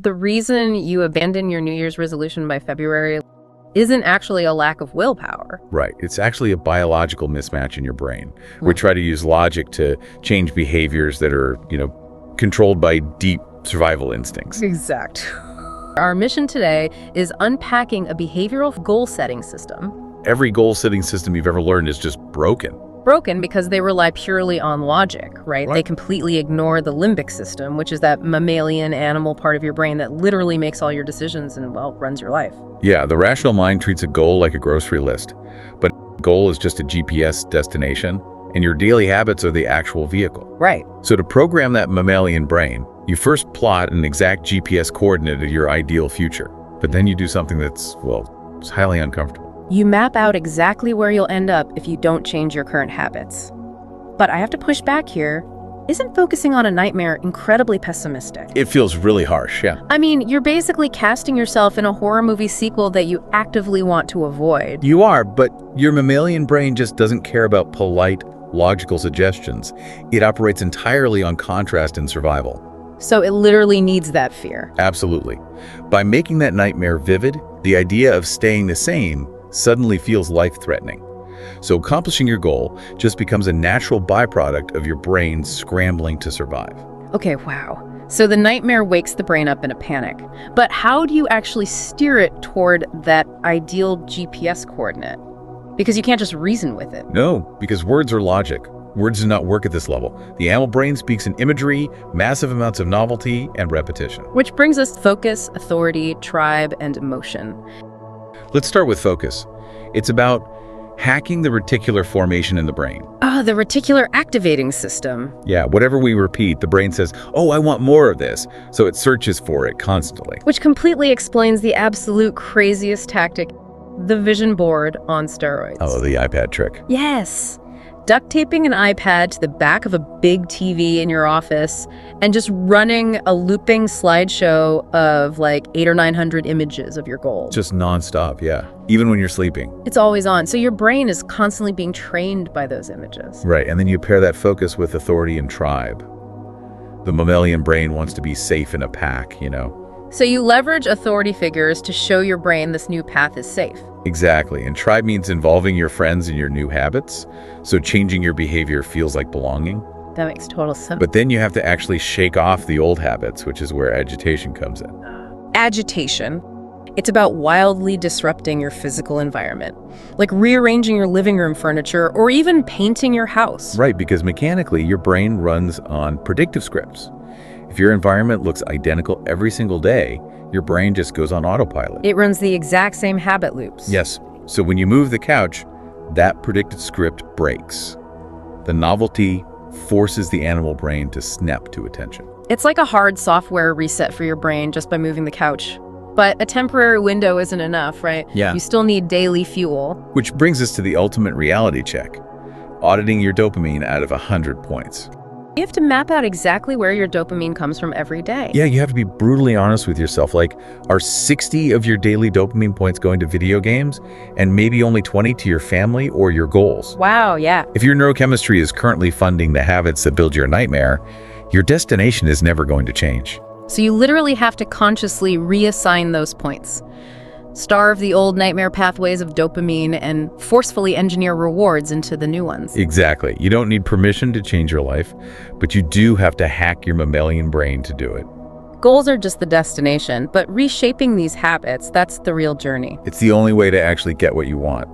the reason you abandon your New Year's resolution by February isn't actually a lack of willpower. Right. It's actually a biological mismatch in your brain. We try to use logic to change behaviors that are, controlled by deep survival instincts. Exact. Our mission today is unpacking a behavioral goal-setting system. Every goal-setting system you've ever learned is just broken. Broken because they rely purely on logic, right? They completely ignore the limbic system, which is that mammalian animal part of your brain that literally makes all your decisions and, well, runs your life. Yeah, the rational mind treats a goal like a grocery list, but a goal is just a GPS destination, and your daily habits are the actual vehicle. Right. So to program that mammalian brain, you first plot an exact GPS coordinate of your ideal future, but then you do something that's, well, it's highly uncomfortable. You map out exactly where you'll end up if you don't change your current habits. But I have to push back here. Isn't focusing on a nightmare incredibly pessimistic? It feels really harsh, yeah. I mean, you're basically casting yourself in a horror movie sequel that you actively want to avoid. You are, but your mammalian brain just doesn't care about polite, logical suggestions. It operates entirely on contrast and survival. So it literally needs that fear. Absolutely. By making that nightmare vivid, the idea of staying the same suddenly feels life-threatening. So accomplishing your goal just becomes a natural byproduct of your brain scrambling to survive. Okay, wow. So the nightmare wakes the brain up in a panic. But how do you actually steer it toward that ideal GPS coordinate? Because you can't just reason with it. No, because words are logic. Words do not work at this level. The animal brain speaks in imagery, massive amounts of novelty, and repetition. Which brings us focus, authority, tribe, and emotion. Let's start with focus. It's about hacking the reticular formation in the brain. The Reticular Activating System. Yeah, whatever we repeat, the brain says, oh, I want more of this. So it searches for it constantly. Which completely explains the absolute craziest tactic, the vision board on steroids. Oh, the iPad trick. Yes. Duct taping an iPad to the back of a big TV in your office and just running a looping slideshow of like 800 or 900 images of your goals. Just nonstop, yeah. Even when you're sleeping. It's always on. So your brain is constantly being trained by those images. Right, and then you pair that focus with authority and tribe. The mammalian brain wants to be safe in a pack, So you leverage authority figures to show your brain this new path is safe. Exactly, and tribe means involving your friends in your new habits, so changing your behavior feels like belonging. That makes total sense. But then you have to actually shake off the old habits, which is where agitation comes in. Agitation. It's about wildly disrupting your physical environment, like rearranging your living room furniture or even painting your house. Right, because mechanically your brain runs on predictive scripts. If your environment looks identical every single day, your brain just goes on autopilot. It runs the exact same habit loops. Yes. So when you move the couch, that predicted script breaks. The novelty forces the animal brain to snap to attention. It's like a hard software reset for your brain just by moving the couch. But a temporary window isn't enough, right? Yeah. You still need daily fuel. Which brings us to the ultimate reality check. Auditing your dopamine out of 100 points. You have to map out exactly where your dopamine comes from every day. Yeah, you have to be brutally honest with yourself. Like, are 60 of your daily dopamine points going to video games and maybe only 20 to your family or your goals? Wow, yeah. If your neurochemistry is currently funding the habits that build your nightmare, your destination is never going to change. So you literally have to consciously reassign those points. Starve the old nightmare pathways of dopamine and forcefully engineer rewards into the new ones. Exactly. You don't need permission to change your life, but you do have to hack your mammalian brain to do it. Goals are just the destination, but reshaping these habits, that's the real journey. It's the only way to actually get what you want.